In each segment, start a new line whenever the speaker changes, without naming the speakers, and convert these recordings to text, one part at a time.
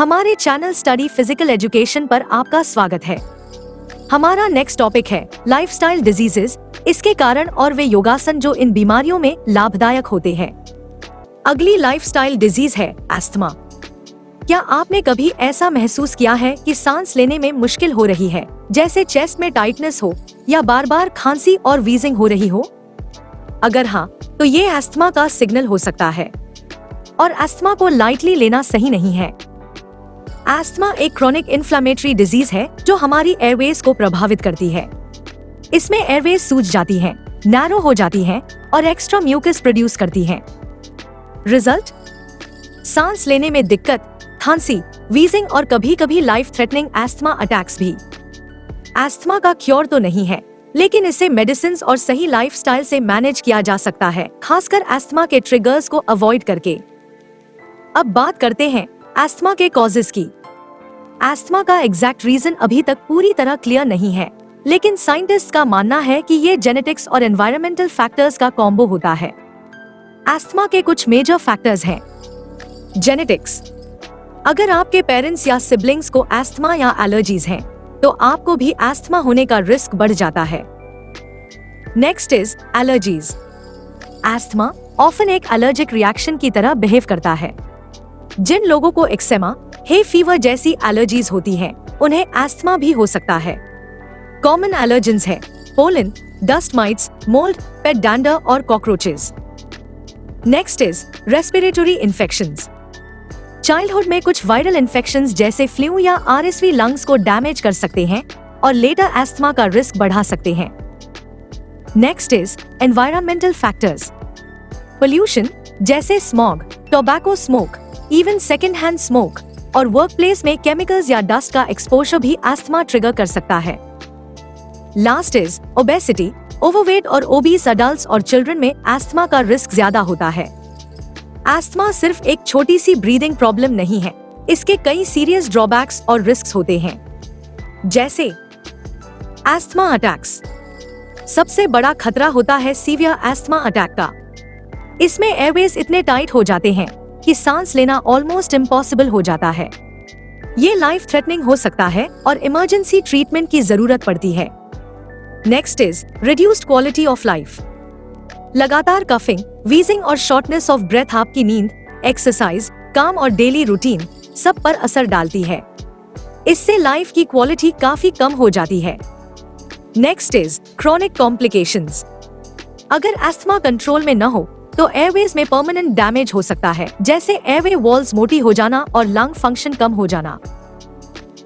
हमारे channel study physical education पर आपका स्वागत है। हमारा नेक्स्ट टॉपिक है लाइफस्टाइल डिजीजेस, इसके कारण और वे योगासन जो इन बीमारियों में लाभदायक होते हैं। अगली लाइफस्टाइल डिजीज है अस्थमा। क्या आपने कभी ऐसा महसूस किया है कि सांस लेने में मुश्किल हो रही है, जैसे चेस्ट में टाइटनेस हो या बार बार खांसी और वीजिंग हो रही हो? अगर हाँ, तो ये अस्थमा का सिग्नल हो सकता है और अस्थमा को लाइटली लेना सही नहीं है। अस्थमा एक क्रोनिक इन्फ्लेमेटरी डिजीज है जो हमारी एयरवेज को प्रभावित करती है। इसमें एयरवेज सूज जाती हैं, नैरो हो जाती हैं और एक्स्ट्रा म्यूकस प्रोड्यूस करती हैं। रिजल्ट: सांस लेने में दिक्कत, खांसी, वीजिंग और कभी कभी लाइफ थ्रेटनिंग अस्थमा अटैक्स भी। अस्थमा का क्योर तो नहीं है, लेकिन इसे मेडिसिन और सही लाइफस्टाइल से मैनेज किया जा सकता है, खासकर अस्थमा के ट्रिगर्स को अवॉइड करके। अब बात करते हैं अस्थमा के कॉजेज की। अस्थमा का एग्जैक्ट रीजन अभी तक पूरी तरह क्लियर नहीं है, लेकिन साइंटिस्ट का मानना है कि ये जेनेटिक्स और एनवायरमेंटल फैक्टर्स का कॉम्बो होता है। अस्थमा के कुछ मेजर फैक्टर्स हैं। जेनेटिक्स: अगर आपके पेरेंट्स या सिबलिंग्स को अस्थमा या एलर्जीज हैं, तो आपको भी अस्थमा होने का रिस्क बढ़ जाता है। Next is allergies. Asthma often एक एलर्जिक रिएक्शन की तरह बिहेव करता है। जिन लोगों को एक्सेमा, हे फीवर जैसी एलर्जीज होती हैं, उन्हें अस्थमा भी हो सकता है। कॉमन एलर्जेंस है पोलन, डस्ट माइट्स, मोल्ड, पेट डैंडर और cockroaches. Next is respiratory infections. Childhood में कुछ वायरल इन्फेक्शंस जैसे फ्लू या आरएसवी लंग्स को डैमेज कर सकते हैं और लेटर अस्थमा का रिस्क बढ़ा सकते हैं। Next is environmental factors. Pollution जैसे smog, tobacco smoke, even second hand smoke और वर्कप्लेस में केमिकल्स या डस्ट का एक्सपोजर भी अस्थमा ट्रिगर कर सकता है। Last is obesity. ओवरवेट और ओबीस अडल्ट्स और चिल्ड्रन में अस्थमा का रिस्क ज्यादा होता है। अस्थमा सिर्फ एक छोटी सी ब्रीदिंग प्रॉब्लम नहीं है, इसके कई सीरियस ड्रॉबैक्स और रिस्क होते हैं, जैसे अस्थमा अटैक्स। सबसे बड़ा खतरा होता है सीवियर अस्थमा अटैक का। इसमें एयरवेज इतने टाइट हो जाते हैं कि सांस लेना ऑलमोस्ट इम्पॉसिबल हो जाता है। ये लाइफ थ्रेटनिंग हो सकता है और इमरजेंसी ट्रीटमेंट की जरूरत पड़ती है। Next is reduced quality of life. लगातार कफिंग, वीजिंग और शॉर्टनेस ऑफ ब्रेथ आपकी नींद, एक्सरसाइज, काम और डेली रूटीन सब पर असर डालती है। इससे लाइफ की क्वालिटी काफी कम हो जाती है। Next is chronic complications. अगर अस्थमा कंट्रोल में न हो तो एयरवेज में परमानेंट डैमेज हो सकता है, जैसे एयरवे वॉल्स मोटी हो जाना और लंग फंक्शन कम हो जाना।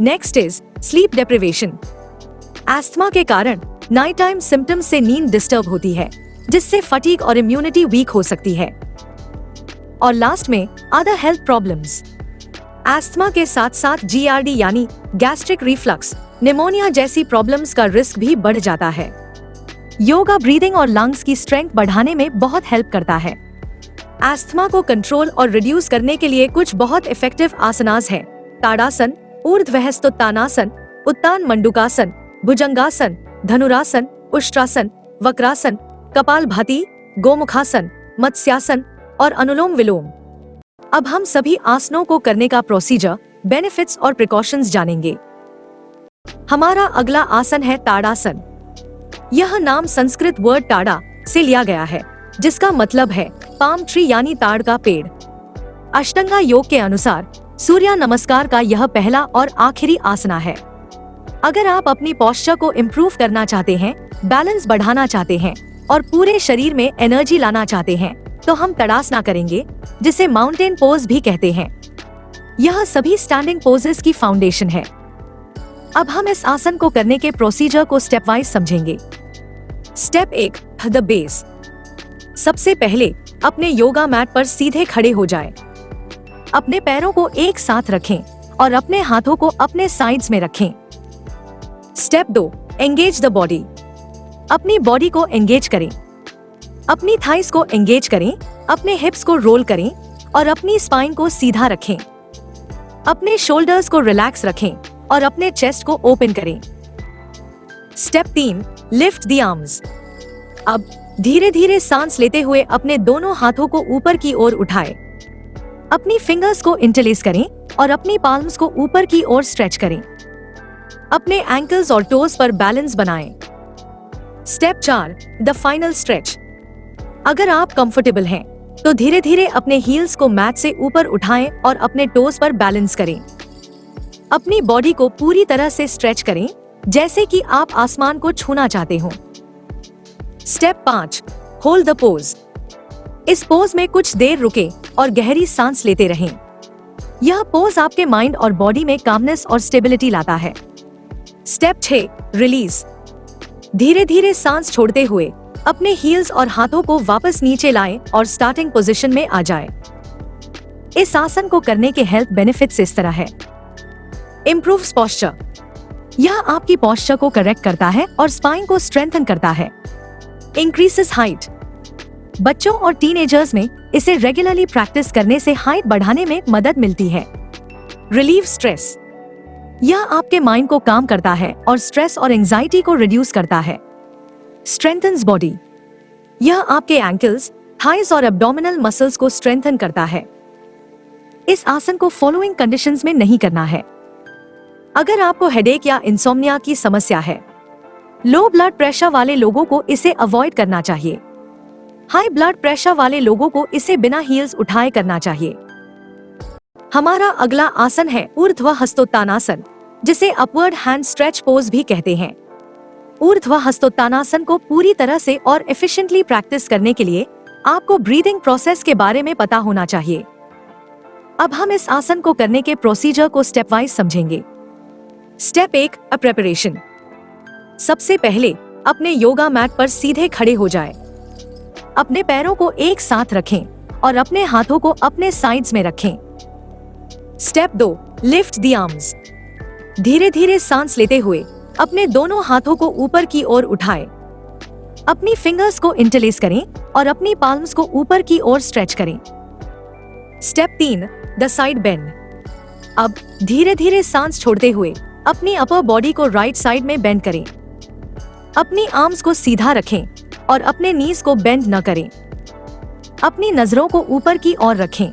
Next is sleep deprivation. Asthma के कारण नाइट टाइम सिम्टम्स से नींद डिस्टर्ब होती है, जिससे फटीग और इम्यूनिटी वीक हो सकती है। और लास्ट में अदर हेल्थ प्रॉब्लम्स। अस्थमा के साथ साथ जीआरडी यानी गैस्ट्रिक रिफ्लक्स, निमोनिया जैसी प्रॉब्लम्स का रिस्क भी बढ़ जाता है। योगा ब्रीदिंग और लंग्स की स्ट्रेंथ बढ़ाने में बहुत हेल्प करता है। अस्थमा को कंट्रोल और रिड्यूस करने के लिए कुछ बहुत इफेक्टिव आसनास हैं: ताड़ासन, ऊर्ध्वहस्तोत्तानासन, उत्तान मंडूकासन, भुजंगासन, धनुरासन, उष्ट्रासन, वक्रासन, कपालभाति, गोमुखासन, मत्स्यासन और अनुलोम विलोम। अब हम सभी आसनों को करने का प्रोसीजर, बेनिफिट्स और प्रिकॉशंस जानेंगे। हमारा अगला आसन है ताड़ासन। यह नाम संस्कृत वर्ड टाड़ा से लिया गया है, जिसका मतलब है पाम ट्री यानी ताड़ का पेड़। अष्टांगा योग के अनुसार सूर्य नमस्कार का यह पहला और आखिरी आसना है। अगर आप अपनी पोस्चर को इम्प्रूव करना चाहते हैं, बैलेंस बढ़ाना चाहते हैं और पूरे शरीर में एनर्जी लाना चाहते हैं, तो हम तड़ासना करेंगे, जिसे माउंटेन पोज भी कहते हैं। यह सभी स्टैंडिंग पोजेस की फाउंडेशन है। अब हम इस आसन को करने के प्रोसीजर को स्टेप वाइज समझेंगे। Step 1, the base. सबसे पहले अपने योगा मैट पर सीधे खड़े हो जाएं। अपने पैरों को एक साथ रखें और अपने हाथों को अपने साइड्स में रखें। Step 2, engage the body. अपनी बॉडी को एंगेज करें। अपनी थाइस को एंगेज करें, अपने हिप्स को रोल करें और अपनी स्पाइन को सीधा रखें। अपने शोल्डर्स को रिलैक्स रखें और अपने चेस्ट को ओपन करें। Step 3, lift the arms. अब धीरे धीरे सांस लेते हुए अपने दोनों हाथों को ऊपर की ओर उठाएं। अपनी फिंगर्स को इंटरलेस करें और अपनी पाल्म्स को ऊपर की ओर स्ट्रेच करें। अपने एंकल्स और टोज पर बैलेंस बनाएं। Step 4, the final stretch. अगर आप कंफर्टेबल हैं, तो धीरे धीरे अपने हील्स को मैट से ऊपर उठाएं और अपने टोज पर बैलेंस करें। अपनी बॉडी को पूरी तरह से स्ट्रेच करें, जैसे कि आप आसमान को छूना चाहते हो। Step 5, hold the pose. इस पोज में कुछ देर रुके और गहरी सांस लेते रहें। यह पोज आपके माइंड और बॉडी में कामनेस और स्टेबिलिटी लाता है। Step 6, release. धीरे धीरे सांस छोड़ते हुए अपने हील्स और हाथों को वापस नीचे लाएं और स्टार्टिंग पोजीशन में आ जाएं। इस आसन को करने के हेल्थ बेनिफिट्स इस तरह है। Improves posture. यह आपकी पोस्चर को करेक्ट करता है और स्पाइन को स्ट्रेंथन करता है। Increases height. बच्चों और टीनेजर्स में इसे रेगुलरली प्रैक्टिस करने से हाइट बढ़ाने में मदद मिलती है। Relieve stress. यह आपके माइंड को काम करता है और स्ट्रेस और एंजाइटी को रिड्यूस करता है। Strengthens body. यह आपके एंकल्स, थाइज और एब्डोमिनल मसल्स को स्ट्रेंथन करता है। इस आसन को फॉलोइंग कंडीशंस में नहीं करना है। अगर आपको हेडेक या इंसोम्निया की समस्या है, लो ब्लड प्रेशर वाले लोगों को इसे अवॉइड करना चाहिए। हाई ब्लड प्रेशर वाले लोगों को इसे बिना हील्स उठाए करना चाहिए। हमारा अगला आसन है ऊर्ध्व हस्तोत्तानासन, जिसे अपवर्ड हैंड स्ट्रेच पोज भी कहते हैं। ऊर्ध्व हस्तोत्तानासन को पूरी तरह से और एफिशिएंटली प्रैक्टिस करने के लिए आपको ब्रीदिंग प्रोसेस के बारे में पता होना चाहिए। अब हम इस आसन को करने के प्रोसीजर को स्टेप वाइज समझेंगे। Step 1, preparation. सबसे पहले अपने योगा मैट पर सीधे खड़े हो जाएं। अपने पैरों को एक साथ रखें और अपने हाथों को अपने साइड्स में रखें। Step 2, lift the arms. धीरे धीरे सांस लेते हुए अपने दोनों हाथों को ऊपर की ओर उठाएं। अपनी फिंगर्स को इंटरलेस करें और अपनी पाल्म्स को ऊपर की ओर स्ट्रेच करें। Step 3, the side bend. अब धीरे धीरे सांस छोड़ते हुए अपनी अपर बॉडी को राइट साइड में बेंड करें। अपनी आर्म्स को सीधा रखें और अपने नीज को बेंड न करें। अपनी नजरों को ऊपर की ओर रखें।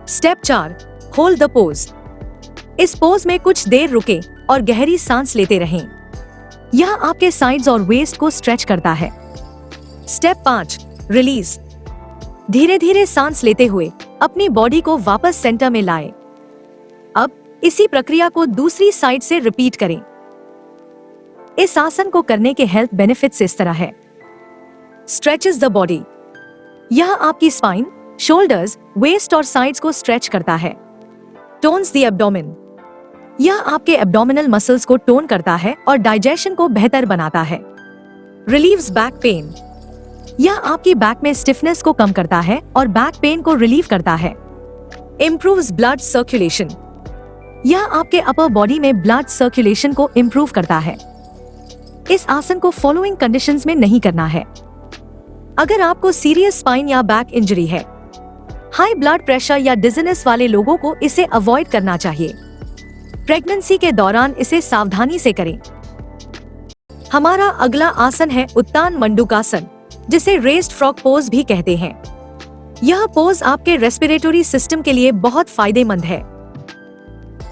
Step 4, hold the pose. इस पोज में कुछ देर रुके और गहरी सांस लेते रहें। यह आपके साइड्स और वेस्ट को स्ट्रेच करता है। Step 5, release. धीरे धीरे सांस लेते हुए अपनी बॉडी को वापस सेंटर में लाएं। अब इसी प्रक्रिया को दूसरी साइड से रिपीट करें। इस आसन को करने के हेल्थ बेनिफिट्स इस तरह है। Stretches the body. यह आपकी स्पाइन, शोल्डर्स, वेस्ट और साइड्स को स्ट्रेच करता है। Tones the abdomen. यह आपके एब्डोमिनल मसल्स को टोन करता है और डाइजेशन को बेहतर बनाता है। Relieves back pain. यह आपकी बैक में स्टिफनेस को कम करता है और बैक पेन को रिलीव करता है। Improves blood circulation. यह आपके अपर बॉडी में ब्लड सर्कुलेशन को इम्प्रूव करता है। इस आसन को फॉलोइंग कंडीशंस में नहीं करना है। अगर आपको सीरियस स्पाइन या बैक इंजरी है, हाई ब्लड प्रेशर या डिजीनेस वाले लोगों को इसे अवॉइड करना चाहिए। प्रेगनेंसी के दौरान इसे सावधानी से करें। हमारा अगला आसन है उत्तान मंडूकासन, जिसे रेस्ड फ्रॉग पोज भी कहते हैं। यह पोज आपके रेस्पिरेटरी सिस्टम के लिए बहुत फायदेमंद है।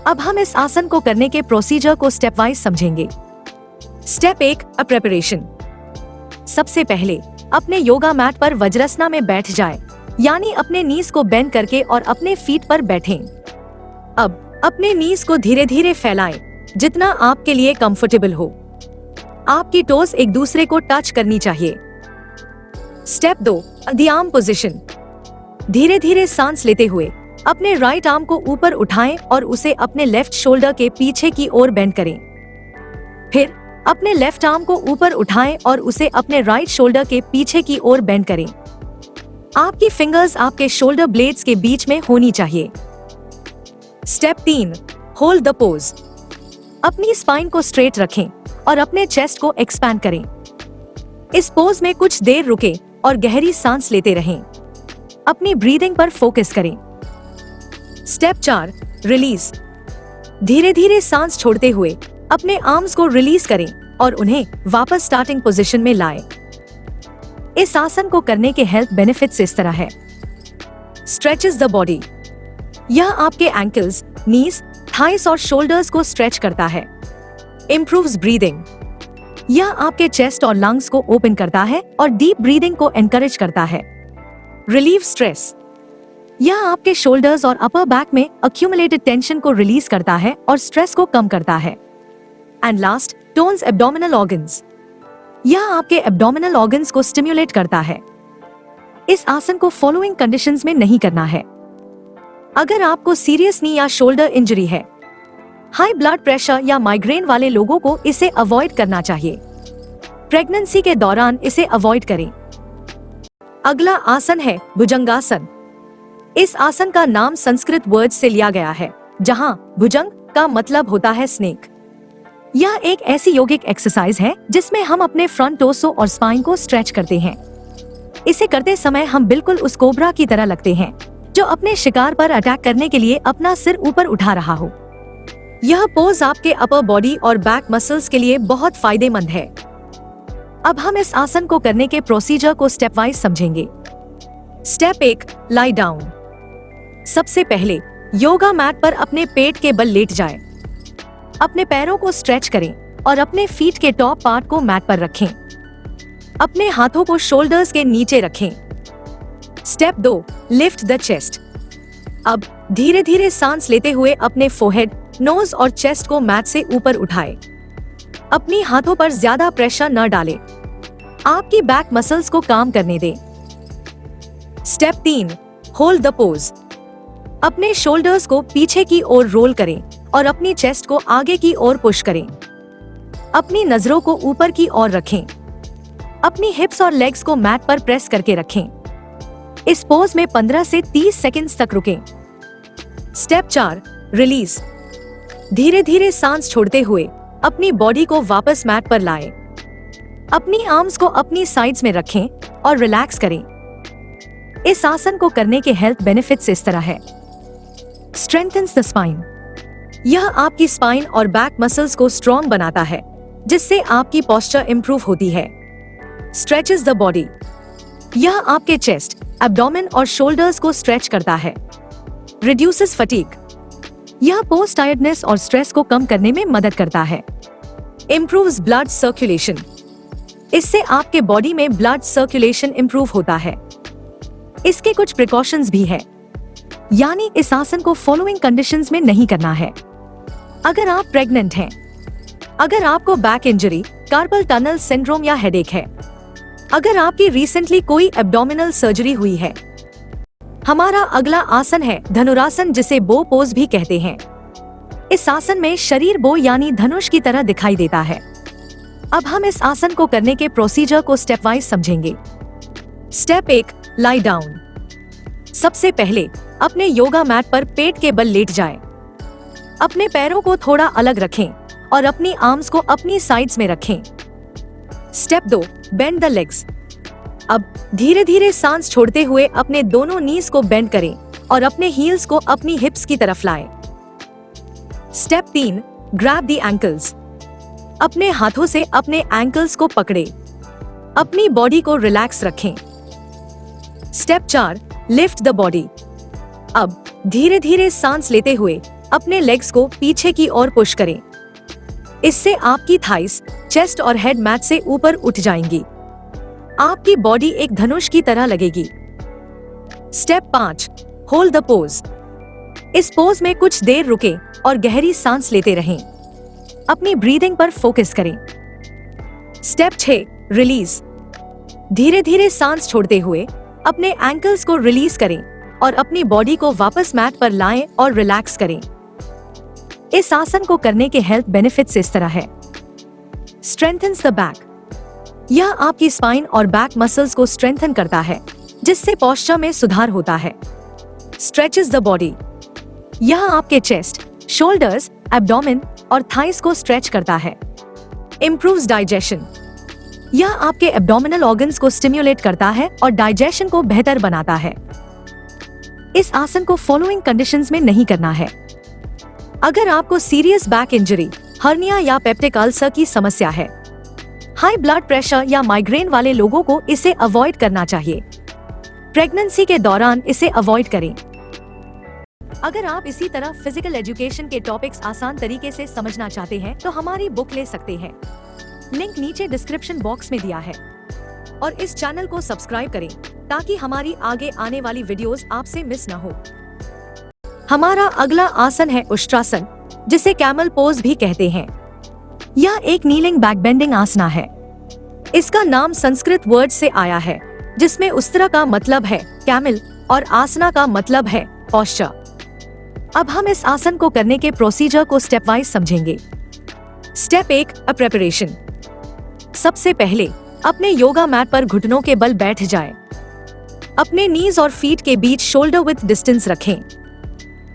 अब हम इस आसन को करने के प्रोसीजर को स्टेप वाइज समझेंगे। Step 1, preparation. सबसे पहले अपने योगा मैट पर वज्रासना में बैठ जाएं, यानी अपने नीज को बेंड करके और अपने फीट पर बैठें। अब अपने नीज को धीरे धीरे फैलाएं, जितना आपके लिए कंफर्टेबल हो। आपकी टोज एक दूसरे को टच करनी चाहिए। Step 2, the arm position. धीरे धीरे सांस लेते हुए अपने राइट आर्म को ऊपर उठाएं और उसे अपने लेफ्ट शोल्डर के पीछे की ओर बेंड करें। फिर अपने लेफ्ट आर्म को ऊपर उठाएं और उसे अपने राइट शोल्डर के पीछे की ओर बेंड करें। आपकी फिंगर्स आपके शोल्डर ब्लेड्स के बीच में होनी चाहिए। Step 3, hold the pose. अपनी स्पाइन को स्ट्रेट रखें और अपने चेस्ट को एक्सपैंड करें। इस पोज में कुछ देर रुके और गहरी सांस लेते रहें। अपनी ब्रीदिंग पर फोकस करें। Step 4, release. धीरे धीरे सांस छोड़ते हुए अपने आर्म्स को रिलीज करें और उन्हें वापस स्टार्टिंग पोजीशन में लाएं। इस आसन को करने के हेल्थ बेनिफिट्स इस तरह है। Stretches the body. यह आपके एंकल्स, नीज, थाइस और शोल्डर्स को स्ट्रेच करता है। इम्प्रूव्स ब्रीदिंग, यह आपके चेस्ट और लंग्स को ओपन करता है और डीप ब्रीदिंग को एनकरेज करता है। रिलीव स्ट्रेस, यह आपके शोल्डर्स और अपर बैक में अक्यूमुलेटेड टेंशन को रिलीज करता है और स्ट्रेस को कम करता है। And last, tones abdominal organs, यह आपके एब्डोमिनल ऑर्गन्स को स्टिम्युलेट करता है। इस आसन को फॉलोइंग कंडीशंस में नहीं करना है। अगर आपको सीरियस नी या शोल्डर इंजरी है, हाई ब्लड प्रेशर या माइग्रेन वाले लोगों को इसे अवॉइड करना चाहिए। प्रेगनेंसी के दौरान इसे अवॉइड करें। अगला आसन है भुजंगासन। इस आसन का नाम संस्कृत वर्ड से लिया गया है, जहां भुजंग का मतलब होता है स्नेक। यह एक ऐसी योगिक एक्सरसाइज है जिसमें हम अपने फ्रंट टोर्सो और स्पाइन को स्ट्रेच करते हैं। इसे करते समय हम बिल्कुल उस कोबरा की तरह लगते हैं जो अपने शिकार पर अटैक करने के लिए अपना सिर ऊपर उठा रहा हो। यह पोज आपके अपर बॉडी और बैक मसल्स के लिए बहुत फायदेमंद है। अब हम इस आसन को करने के प्रोसीजर को स्टेप वाइज समझेंगे। Step 1, lie down. सबसे पहले योगा मैट पर अपने पेट के बल लेट जाएं। अपने पैरों को स्ट्रेच करें और अपने फीट के टॉप पार्ट को मैट पर रखें। अपने हाथों को शोल्डर्स के नीचे रखें। Step 2, lift the chest. अब धीरे धीरे सांस लेते हुए अपने फोरहेड, नोज और चेस्ट को मैट से ऊपर उठाएं। अपनी हाथों पर ज्यादा प्रेशर न डालें। आपकी बैक मसल्स को काम करने दें। Step 3, hold the pose. अपने शोल्डर्स को पीछे की ओर रोल करें और अपनी चेस्ट को आगे की ओर पुश करें। अपनी नजरों को ऊपर की ओर रखें। अपनी हिप्स और लेग्स को मैट पर प्रेस करके रखें। इस पोज में 15 से 30 सेकंड्स तक रुकें। Step 4, release. धीरे धीरे सांस छोड़ते हुए अपनी बॉडी को वापस मैट पर लाएं। अपनी आर्म्स को अपनी साइड्स में रखें और रिलैक्स करें। इस आसन को करने के हेल्थ बेनिफिट्स इस तरह है। Strengthens the spine. यह आपकी स्पाइन और बैक मसल्स को स्ट्रॉन्ग बनाता है, जिससे आपकी पोस्चर इंप्रूव होती है। Stretches the body. यह आपके चेस्ट, एब्डोमेन और शोल्डर्स को स्ट्रेच करता है। Reduces fatigue. यह पोस्ट टायर्डनेस और स्ट्रेस को कम करने में मदद करता है। Improves blood circulation. इससे आपके बॉडी में ब्लड सर्कुलेशन इंप्रूव होता है। इसके कुछ प्रिकॉशंस भी है, यानी इस आसन को फॉलोइंग कंडीशंस में नहीं करना है। अगर आप प्रेग्नेंट हैं, अगर आपको back injury, carpal tunnel syndrome या हेडेक है, अगर आपकी रिसेंटली कोई एब्डोमिनल सर्जरी हुई है। हमारा अगला आसन है धनुरासन, जिसे बो पोज भी कहते हैं। इस आसन में शरीर बो यानी धनुष की तरह दिखाई देता है। अब हम इस आसन को करने के प्रोसीजर को स्टेप वाइज समझेंगे। Step 1, lie down. सबसे पहले अपने योगा मैट पर पेट के बल लेट जाएं। अपने पैरों को थोड़ा अलग रखें और अपनी आर्म्स को अपनी साइड्स में रखें। Step 2, bend the legs. अब धीरे धीरे सांस छोड़ते हुए अपने दोनों नीज को बेंड करें और अपने हील्स को अपनी हिप्स की तरफ लाएं। Step 3, grab the ankles. अपने हाथों से अपने एंकल्स को पकड़ें। अपनी बॉडी को रिलैक्स रखें। Step 4, lift the body. अब धीरे धीरे सांस लेते हुए अपने लेग्स को पीछे की ओर पुश करें। इससे आपकी थाइस, चेस्ट और हेड मैट से ऊपर उठ जाएंगी। आपकी बॉडी एक धनुष की तरह लगेगी। Step 5, hold the pose. इस पोज में कुछ देर रुकें और गहरी सांस लेते रहें। अपनी ब्रीदिंग पर फोकस करें। Step 6, release. धीरे धीरे सांस छोड़ते हुए अपने एंकल्स को रिलीज करें और अपनी बॉडी को वापस मैट पर लाएं और रिलैक्स करें। इस आसन को करने के हेल्थ बेनिफिट्स इस तरह है। Strengthens the back. यह आपकी स्पाइन और बैक मसल्स को स्ट्रेंथन करता है, जिससे पोस्चर में सुधार होता है। Stretches the body. यह आपके चेस्ट, शोल्डर्स, एब्डोमेन और थाइस को स्ट्रेच करता है। Improves digestion. यह आपके एब्डोमिनल ऑर्गन्स को स्टिम्युलेट करता है और डाइजेशन को बेहतर बनाता है। इस आसन को फॉलोइंग कंडीशंस में नहीं करना है। अगर आपको सीरियस बैक इंजरी, हर्निया या पेप्टिक अल्सर की समस्या है, हाई ब्लड प्रेशर या माइग्रेन वाले लोगों को इसे अवॉइड करना चाहिए। प्रेगनेंसी के दौरान इसे अवॉइड करें। अगर आप इसी तरह फिजिकल एजुकेशन के टॉपिक्स आसान तरीके से समझना चाहते हैं तो हमारी बुक ले सकते हैं। लिंक नीचे डिस्क्रिप्शन बॉक्स में दिया है। और इस चैनल को सब्सक्राइब करें ताकि हमारी आगे आने वाली वीडियोस आपसे मिस न हो। हमारा अगला आसन है उष्ट्रासन, जिसे कैमल पोज भी कहते हैं। यह एक नीलिंग बैक बेंडिंग आसना है। इसका नाम संस्कृत वर्ड से आया है, जिसमें उस्त्रा का मतलब है कैमल और आसना का मतलब है पोस्चर। अब हम इस आसन को करने के प्रोसीजर को स्टेप वाइज समझेंगे। Step 1, preparation. सबसे पहले अपने योगा मैट पर घुटनों के बल बैठ जाएं। अपने नीज और फीट के बीच शोल्डर विथ डिस्टेंस रखें।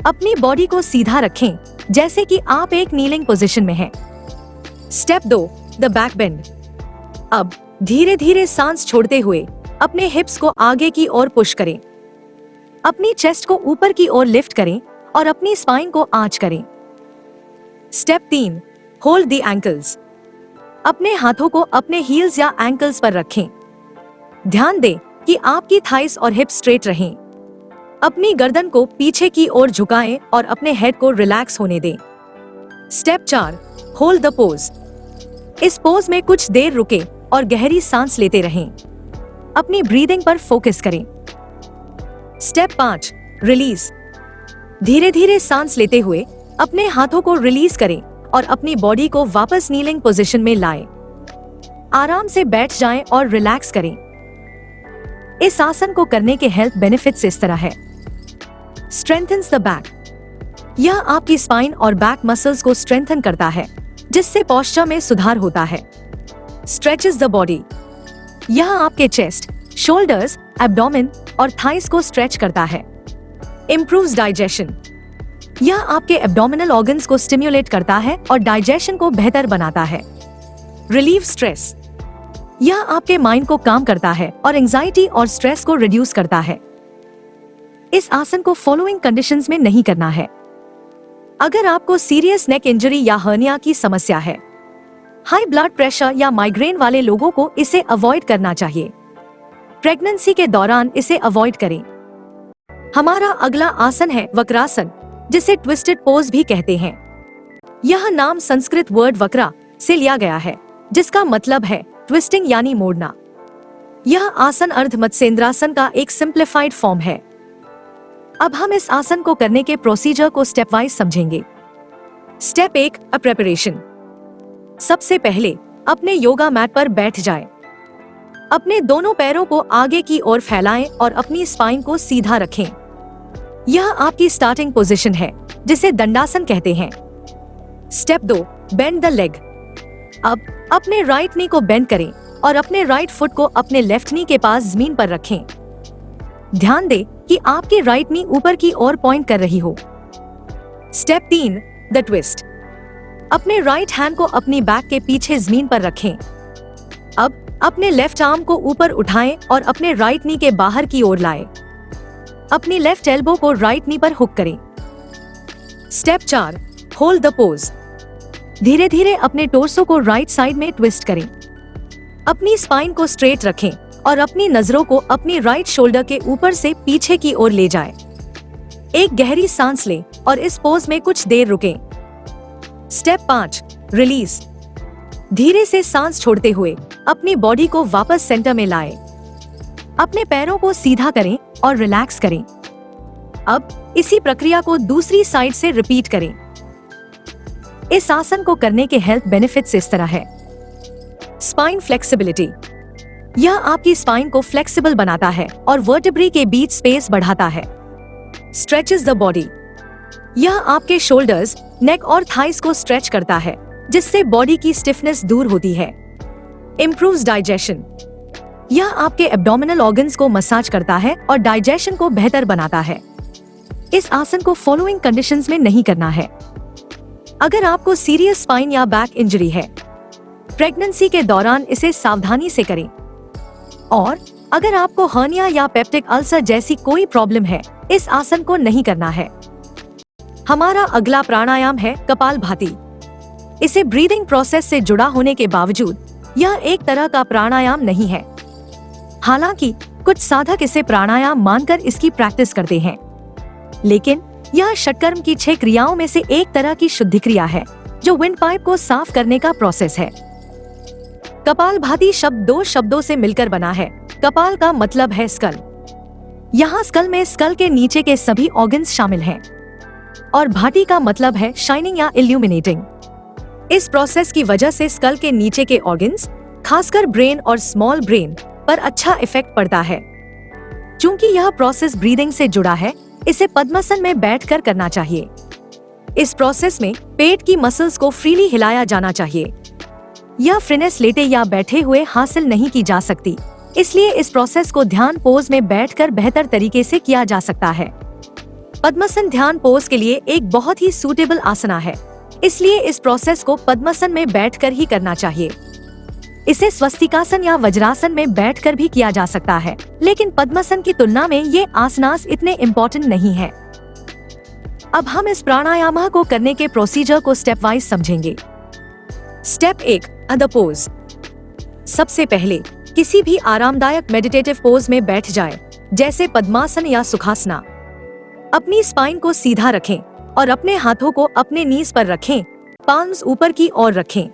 अपनी बॉडी को सीधा रखें, जैसे कि आप एक नीलिंग पोजीशन में हैं। Step 2, the back bend. अब धीरे धीरे सांस छोड़ते हुए अपने हिप्स को आगे की ओर पुश करें। अपनी चेस्ट को ऊपर की ओर लिफ्ट करें और अपनी स्पाइन को आंच करें। Step 3, hold the ankles. अपने हाथों को अपने हील्स या एंकल्स पर रखें। ध्यान दें कि आपकी थाइस और हिप स्ट्रेट रहें। अपनी गर्दन को पीछे की ओर झुकाएं और अपने हेड को रिलैक्स होने दें। Step 4, hold the pose. इस पोज में कुछ देर रुकें और गहरी सांस लेते रहें। अपनी ब्रीदिंग पर फोकस करें। Step 5, release. धीरे धीरे सांस लेते हुए अपने हाथों को रिलीज करें और अपनी बॉडी को वापस नीलिंग पोजीशन में लाएं। आराम से बैठ जाएं और रिलैक्स करें। इस आसन को करने के हेल्थ बेनिफिट्स इस तरह है। Strengthens the back. यह आपकी स्पाइन और बैक मसल्स को स्ट्रेंथन करता है, जिससे पोस्चर में सुधार होता है। Stretches the body. यह आपके चेस्ट, शोल्डर्स, एब्डोमेन और थाइस को स्ट्रेच करता है। Improves digestion. यह आपके एब्डोमिनल ऑर्गन्स को स्टिम्युलेट करता है और डाइजेशन को बेहतर बनाता है। Relieve stress. यह आपके माइंड को काम करता है और एंजाइटी और स्ट्रेस को रिड्यूस करता है। इस आसन को फॉलोइंग कंडीशंस में नहीं करना है। अगर आपको सीरियस नेक इंजरी या हर्निया की समस्या है, हाई ब्लड प्रेशर या माइग्रेन वाले लोगों को इसे अवॉइड करना चाहिए। प्रेगनेंसी के दौरान इसे अवॉइड करें। हमारा अगला आसन है वक्रासन, जिसे ट्विस्टेड पोज भी कहते हैं। यह नाम संस्कृत वर्ड वक्रा से लिया गया है, जिसका मतलब है ट्विस्टिंग यानी मोड़ना। यह आसन अर्ध मत्स्येंद्रासन का एक सिंप्लीफाइड फॉर्म है। अब हम इस आसन को करने के प्रोसीजर को स्टेप वाइज समझेंगे। Step 1, preparation. सबसे पहले अपने योगा मैट पर बैठ जाएं। अपने दोनों पैरों को आगे की ओर फैलाएं और अपनी स्पाइन को सीधा रखें। यह आपकी स्टार्टिंग पोजीशन है, जिसे दंडासन कहते हैं। Step 2, bend the leg. अब अपने राइट नी को बेंड करें और अपने राइट फुट को अपने लेफ्ट नी के पास जमीन पर रखें। ध्यान दें कि आपकी राइट नी ऊपर की ओर पॉइंट कर रही हो। Step 3, the twist. अपने राइट हैंड को अपनी बैक के पीछे जमीन पर रखें। अब अपने लेफ्ट आर्म को ऊपर उठाएं और अपने राइट नी के बाहर की ओर लाएं। अपनी लेफ्ट एल्बो को राइट नी पर हुक करें। Step 4, hold the pose. धीरे धीरे अपने टोर्सो को राइट साइड में ट्विस्ट करें। अपनी स्पाइन को स्ट्रेट रखें और अपनी नजरों को अपनी राइट शोल्डर के ऊपर से पीछे की ओर ले जाएं। एक गहरी सांस लें और इस पोज में कुछ देर रुकें। Step 5, release. धीरे से सांस छोड़ते हुए अपनी बॉडी को वापस सेंटर में लाएं। अपने पैरों को सीधा करें और रिलैक्स करें। अब इसी प्रक्रिया को दूसरी साइड से रिपीट करें। इस आसन को करने के हेल्थ बेनिफिट्स इस तरह है। Spine flexibility. यह आपकी स्पाइन को फ्लेक्सिबल बनाता है और वर्टेब्री के बीच स्पेस बढ़ाता है। Stretches the body. यह आपके शोल्डर्स, नेक और थाइस को स्ट्रेच करता है, जिससे बॉडी की स्टिफनेस दूर होती है। Improves digestion. यह आपके एब्डोमिनल ऑर्गन्स को मसाज करता है और डाइजेशन को बेहतर बनाता है। इस आसन को फॉलोइंग कंडीशंस में नहीं करना है। अगर आपको सीरियस स्पाइन या बैक इंजरी है, प्रेगनेंसी के दौरान इसे सावधानी से करें। और अगर आपको हर्निया या पेप्टिक अल्सर जैसी कोई प्रॉब्लम है, इस आसन को नहीं करना है। हमारा अगला प्राणायाम है कपालभाति। इसे ब्रीदिंग प्रोसेस से जुड़ा होने के बावजूद यह एक तरह का प्राणायाम नहीं है। हालांकि कुछ साधक इसे प्राणायाम मानकर इसकी प्रैक्टिस करते हैं, लेकिन यह षटकर्म की 6 क्रियाओं में से एक तरह की शुद्धि क्रिया है जो विंड पाइप को साफ करने का प्रोसेस है। कपालभाति शब्द 2 शब्दों से मिलकर बना है। कपाल का मतलब है स्कल। यहाँ स्कल में स्कल के नीचे के सभी ऑर्गन्स शामिल हैं और भाटी का मतलब है शाइनिंग या इल्यूमिनेटिंग। इस प्रोसेस की वजह से स्कल के नीचे के ऑर्गन्स, खासकर ब्रेन और स्मॉल ब्रेन पर अच्छा इफेक्ट पड़ता है। चूंकि यह प्रोसेस ब्रीदिंग से जुड़ा है, इसे पद्मासन में बैठकर करना चाहिए। इस प्रोसेस में पेट की मसल्स को फ्रीली हिलाया जाना चाहिए। यह फ्रीनेस लेटे या बैठे हुए हासिल नहीं की जा सकती, इसलिए इस प्रोसेस को ध्यान पोज में बैठकर बेहतर तरीके से किया जा सकता है। पद्मासन ध्यान पोज के लिए एक बहुत ही सूटेबल आसना है, इसलिए इस प्रोसेस को पद्मासन में बैठकर ही करना चाहिए। इसे स्वस्तिकासन या वज्रासन में बैठकर भी किया जा सकता है, लेकिन पद्मासन की तुलना में ये आसनास इतने इम्पोर्टेंट नहीं है। अब हम इस प्राणायाम को करने के प्रोसीजर को स्टेप वाइज समझेंगे। Step 1, other pose. सबसे पहले किसी भी आरामदायक मेडिटेटिव पोज में बैठ जाए, जैसे पद्मासन या सुखासना। अपनी स्पाइन को सीधा रखें और अपने हाथों को अपने नीज पर रखें, पाल्म्स ऊपर की ओर रखें।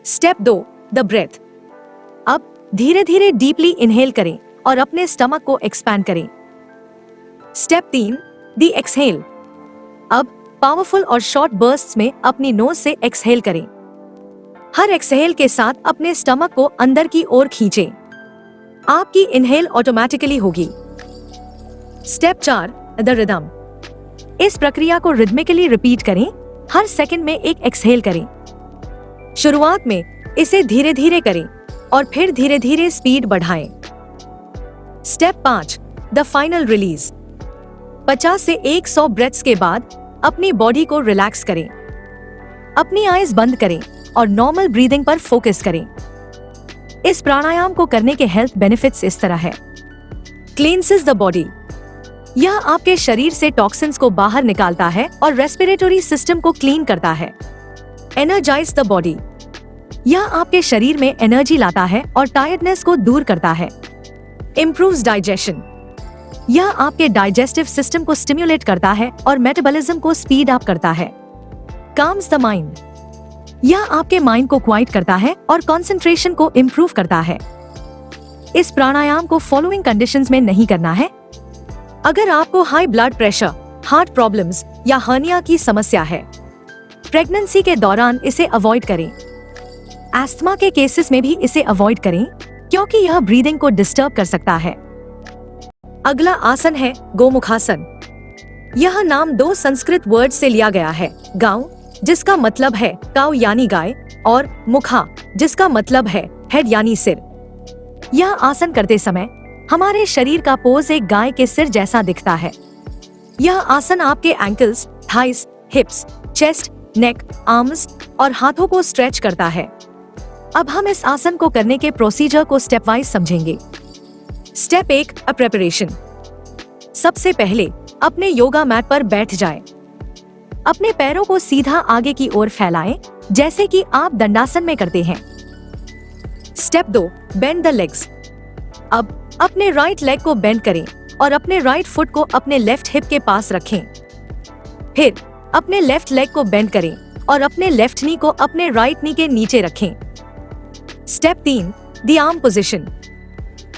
Step 2, the breath. अब धीरे धीरे डीपली इनहेल करें और अपने स्टमक को एक्सपैंड करें। Step 3, the exhale. अब पावरफुल और शॉर्ट बर्स्ट्स में अपनी नोज से एक्सहेल करें। हर एक्सहेल के साथ अपने स्टमक को अंदर की ओर खींचें। आपकी इनहेल ऑटोमेटिकली होगी। Step 4, the rhythm. इस प्रक्रिया को रिदमिकली रिपीट करें। हर सेकंड में एक एक्सहेल करें। शुरुआत में इसे धीरे धीरे करें और फिर धीरे धीरे स्पीड बढ़ाएं। Step 5, the final release. 50 से 100 ब्रेथ्स के बाद अपनी बॉडी को रिलैक्स करें। अपनी आईज बंद करें और नॉर्मल ब्रीदिंग पर फोकस करें। इस प्राणायाम को करने के हेल्थ बेनिफिट्स इस तरह है। क्लींसेस द बॉडी। यह आपके शरीर से टॉक्सिन्स को बाहर निकालता है और रेस्पिरेटरी सिस्टम को क्लीन करता है। Energise the body. यह आपके शरीर में एनर्जी लाता है और टायर्डनेस को दूर करता है। Improves digestion. यह आपके डाइजेस्टिव सिस्टम को स्टिम्युलेट करता है और मेटाबॉलिज्म को स्पीड अप करता है। Calms the mind. यह आपके माइंड को क्वाइट करता है और कंसंट्रेशन को इम्प्रूव करता है। इस प्राणायाम को फॉलोइंग कंडीशंस में नहीं करना है। अगर आपको high blood pressure, heart problems या हर्निया की समस्या है, प्रेगनेंसी के दौरान इसे अवॉइड करें। एस्थमा के केसेस में भी इसे अवॉइड करें, क्योंकि यह ब्रीदिंग को डिस्टर्ब कर सकता है। अगला आसन है गोमुखासन। यह नाम 2 संस्कृत वर्ड से लिया गया है, गांव जिसका मतलब है काऊ यानी गाय, और मुखा जिसका मतलब है हेड यानी सिर। यह आसन करते समय हमारे शरीर का पोज एक गाय के सिर जैसा दिखता है। यह आसन आपके एंकल्स, थाइस, हिप्स, चेस्ट, नेक, आर्म्स और हाथों को स्ट्रेच करता है। अब हम इस आसन को करने के प्रोसीजर को स्टेप वाइज समझेंगे। Step 1, a preparation. सबसे पहले अपने योगा मैट पर बैठ जाएं। अपने पैरों को सीधा आगे की ओर फैलाएं, जैसे कि आप दंडासन में करते हैं। Step 2, bend the legs. अब अपने राइट लेग को बेंड करें और अपने राइट फुट को अपने लेफ्ट हिप के पास रखें। फिर अपने लेफ्ट लेग को बेंड करें और अपने लेफ्ट नी को अपने राइट नी के नीचे रखें। Step 3, the arm position.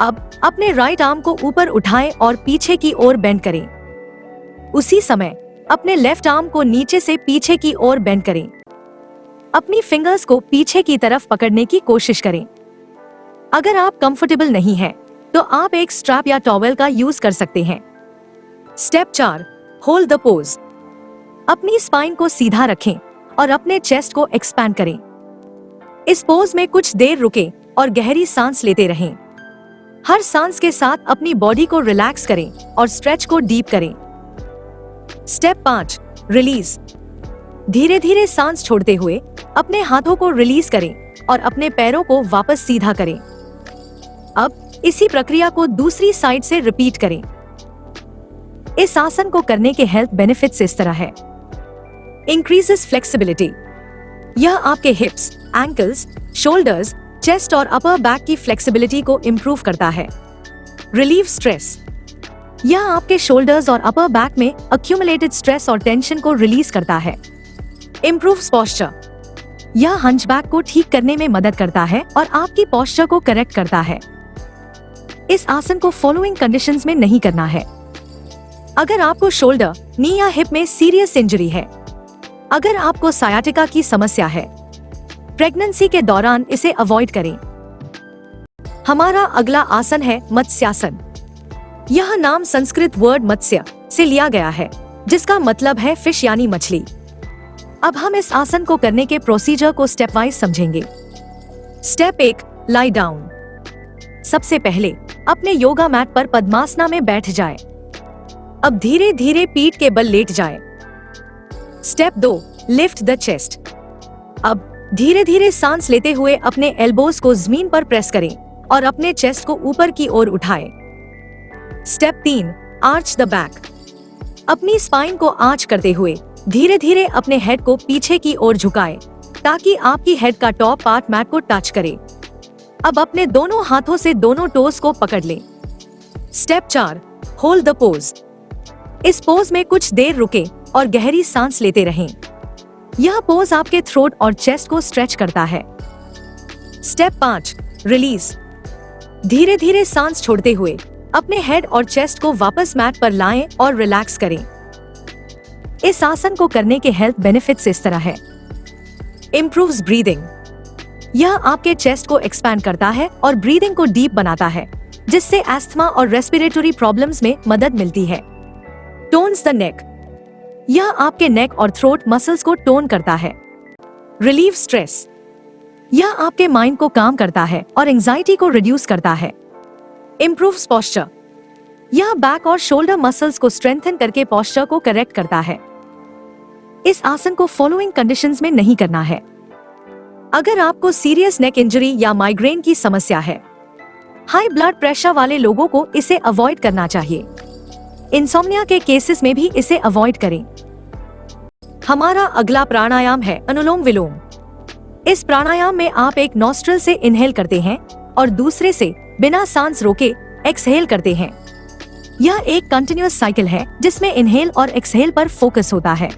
अब अपने राइट आर्म को ऊपर उठाएं और पीछे की ओर बेंड करें। उसी समय अपने लेफ्ट आर्म को नीचे से पीछे की ओर बेंड करें। अपनी फिंगर्स को पीछे की तरफ पकड़ने की कोशिश करें। अगर आप कंफर्टेबल नहीं हैं, तो आप एक स्ट्रैप या टॉवेल का यूज कर सकते हैं। Step 4, hold the pose. अपनी स्पाइन को सीधा रखें और अपने चेस्ट को एक्सपैंड करें। इस पोज में कुछ देर रुकें और गहरी सांस लेते रहें। हर सांस के साथ अपनी बॉडी को रिलैक्स करें और स्ट्रेच को डीप करें। Step 5, release. धीरे धीरे सांस छोड़ते हुए अपने हाथों को रिलीज करें और अपने पैरों को वापस सीधा करें। अब इसी प्रक्रिया को दूसरी साइड से रिपीट करें। इस आसन को करने के हेल्थ बेनिफिट्स इस तरह है। Increases flexibility. यह आपके हिप्स, एंकल्स, शोल्डर्स, चेस्ट और अपर बैक की फ्लेक्सिबिलिटी को इम्प्रूव करता है। Relieve stress. यह आपके शोल्डर्स और अपर बैक में अक्यूमुलेटेड स्ट्रेस और टेंशन को रिलीज करता है। Improves posture. यह हंचबैक को ठीक करने में मदद करता है और आपकी पोस्चर को करेक्ट करता है। इस आसन को फॉलोइंग कंडीशंस में नहीं करना है। अगर आपको शोल्डर, नी या हिप में सीरियस इंजरी है, अगर आपको सायाटिका की समस्या है, प्रेगनेंसी के दौरान इसे अवॉइड करें। हमारा अगला आसन है मत्स्यासन। यह नाम संस्कृत वर्ड मत्स्य से लिया गया है, जिसका मतलब है फिश यानी मछली। अब हम इस आसन को करने के प्रोसीजर को स्टेप वाइज समझेंगे। Step 1, lie down. सबसे पहले अपने योगा मैट पर पद्मासना में बैठ जाए। अब धीरे धीरे पीठ के बल लेट जाए। Step 2, lift the chest. अब धीरे धीरे सांस लेते हुए अपने एल्बोज को जमीन पर प्रेस करें और अपने चेस्ट को ऊपर की ओर उठाएं। Step 3, arch the back. अपनी स्पाइन को आर्च करते हुए धीरे धीरे अपने हेड को पीछे की ओर झुकाएं ताकि आपकी हेड का टॉप पार्ट मैट को टच करे। अब अपने दोनों हाथों से दोनों टोस को पकड़ लें। Step 4, hold the pose. इस पोज में कुछ देर रुके और गहरी सांस लेते रहें। यह पोज आपके थ्रोट और चेस्ट को स्ट्रेच करता है। Step 5, release. धीरे धीरे सांस छोड़ते हुए अपने हेड और चेस्ट को वापस मैट पर लाएं और रिलैक्स करें। इस आसन को करने के हेल्थ बेनिफिट्स इस तरह है। Improves breathing. यह आपके चेस्ट को एक्सपैंड करता है और ब्रीदिंग को डीप बनाता है, जिससे एस्थमा और रेस्पिरेटरी प्रॉब्लम्स में मदद मिलती है। Tones the neck. यह आपके नेक और थ्रोट मसल्स को टोन करता है। Relieve stress. यह आपके माइंड को काम करता है और एंजाइटी को रिड्यूस करता है। Improves posture. यह बैक और शोल्डर मसल्स को स्ट्रेंथन करके पोस्चर को करेक्ट करता है। इस आसन को फॉलोइंग कंडीशंस में नहीं करना है। अगर आपको सीरियस नेक इंजरी या माइग्रेन की समस्या है, हाई ब्लड प्रेशर वाले लोगों को इसे अवॉइड करना चाहिए। इंसोम्निया के केसेस में भी इसे अवॉइड करें। हमारा अगला प्राणायाम है अनुलोम विलोम। इस प्राणायाम में आप एक नॉस्ट्रल से इनहेल करते हैं और दूसरे से बिना सांस रोके एक्सहेल करते हैं। यह एक कंटिन्यूअस साइकिल है जिसमें इनहेल और एक्सहेल पर फोकस होता है।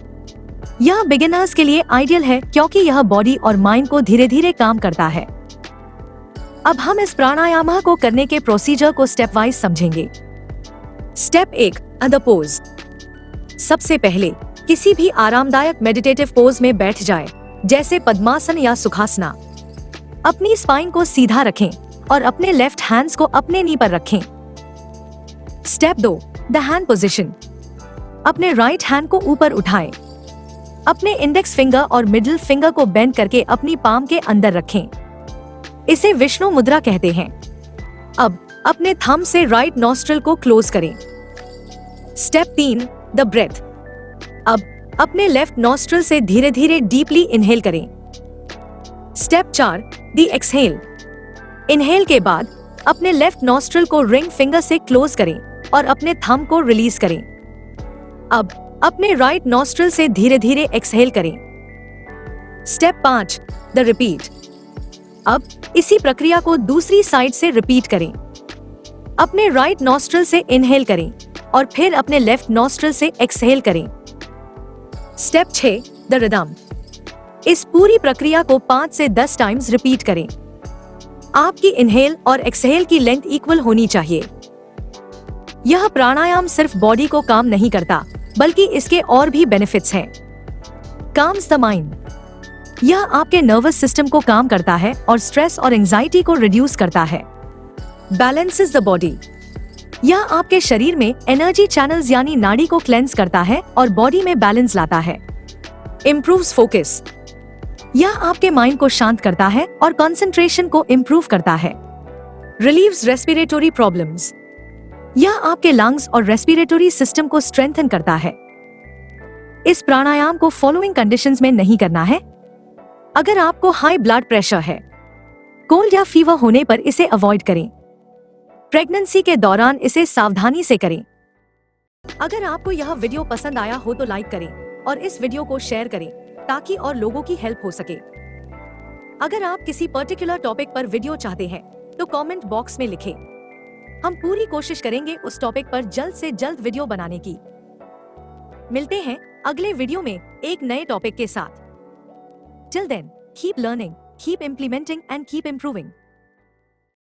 यह बिगिनर्स के लिए आइडियल है क्योंकि यह बॉडी और माइंड को धीरे धीरे काम करता है। अब हम इस प्राणायाम को करने के प्रोसीजर को स्टेप वाइज समझेंगे। Step 1, other pose. सबसे पहले किसी भी आरामदायक मेडिटेटिव पोज में बैठ जाएं, जैसे पद्मासन या सुखासना। अपनी स्पाइन को सीधा रखें और अपने लेफ्ट हैंड्स को अपने नी पर रखें। Step 2, the hand position. अपने राइट हैंड को ऊपर उठाएं। अपने इंडेक्स फिंगर और मिडिल फिंगर को बेंड करके अपनी पाम के अंदर रखें। इसे विष्णु मुद्रा कहते हैं। अब अपने थंब से राइट नॉस्ट्रिल को क्लोज करें। Step 3, the breath. अब अपने लेफ्ट नॉस्ट्रिल से धीरे धीरे डीपली इनहेल करें। Step 4, the exhale. इनहेल के बाद अपने लेफ्ट नॉस्ट्रिल को रिंग फिंगर से क्लोज करें और अपने थंब को रिलीज करें। अब अपने राइट नॉस्ट्रिल से धीरे धीरे एक्सहेल करें। Step 5, the repeat. अब इसी प्रक्रिया को दूसरी साइड से रिपीट करें। अपने राइट नॉस्ट्रिल से इनहेल करें और फिर अपने लेफ्ट नॉस्ट्रिल से एक्सहेल करें। Step 6, the rhythm. इस पूरी प्रक्रिया को 5 से 10 टाइम्स रिपीट करें। आपकी इनहेल और एक्सहेल की लेंथ इक्वल होनी चाहिए। यह प्राणायाम सिर्फ बॉडी को काम नहीं करता, बल्कि इसके और भी बेनिफिट्स हैं। Calms the mind. यह आपके नर्वस सिस्टम को काम करता है और स्ट्रेस और एंजाइटी को रिड्यूस करता है। Balances the body. यह आपके शरीर में एनर्जी चैनल्स यानी नाड़ी को क्लेंस करता है और बॉडी में बैलेंस लाता है। Improves focus. यह आपके माइंड को शांत करता है और कंसंट्रेशन को इम्प्रूव करता है। Relieves respiratory problems. यह आपके लंग्स और रेस्पिरेटरी सिस्टम को स्ट्रेंथन करता है। इस प्राणायाम को फॉलोइंग कंडीशंस में नहीं करना है। अगर आपको हाई ब्लड प्रेशर है, कोल्ड या फीवर होने पर इसे अवॉइड करें। प्रेगनेंसी के दौरान इसे सावधानी से करें। अगर आपको यह वीडियो पसंद आया हो तो लाइक करें और इस वीडियो को शेयर करें ताकि और लोगों की हेल्प हो सके। अगर आप किसी पर्टिकुलर टॉपिक पर वीडियो चाहते हैं तो कमेंट बॉक्स में लिखें। हम पूरी कोशिश करेंगे उस टॉपिक पर जल्द से जल्द वीडियो बनाने की। मिलते हैं अगले वीडियो में एक नए टॉपिक के साथ। Till then, keep learning, keep implementing and keep improving.